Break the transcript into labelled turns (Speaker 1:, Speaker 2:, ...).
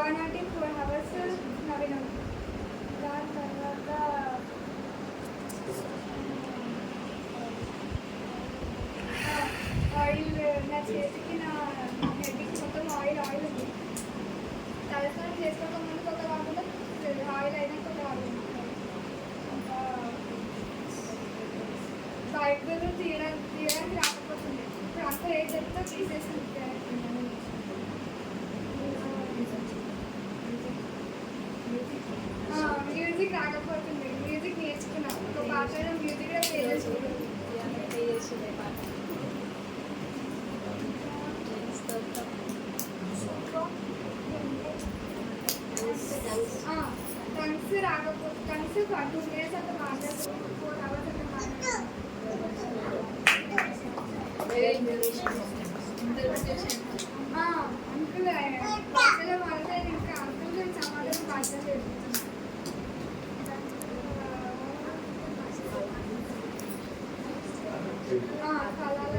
Speaker 1: పవనాటి 4 hours నవ్వినాం. దాని తర్వాత oil నా చేతికి నా హెడ్కి మొత్తం ఆయిల్ ఉంది. తలస్నానం చేసుకోక ముందుకు ఒక కాకుండా ఆయిల్ అయినాక ఒక ఆయిల్. ఇంకా బయటలు తీయడానికి రాకపోతుంది. ఇప్పుడు అక్క ఏ చెప్తా తీసేసింది. మ్యూజిక్ రాకపోతుంది. మ్యూజిక్ నేర్చుకున్నా. ఒక పాటలో మ్యూజిక్ కూడా ప్లే చేసుకున్నాను. టంగ్స్ రాకపోతే టంగ్స్ 2 minutes అంత మాట్లాడుతుంది. 4 hours అంత మాట్లాడుతుంది. అంకుల్ భాషలో మాట్లాడే ఇంకా అంకుల్ సమాధానం భాషలో కళాల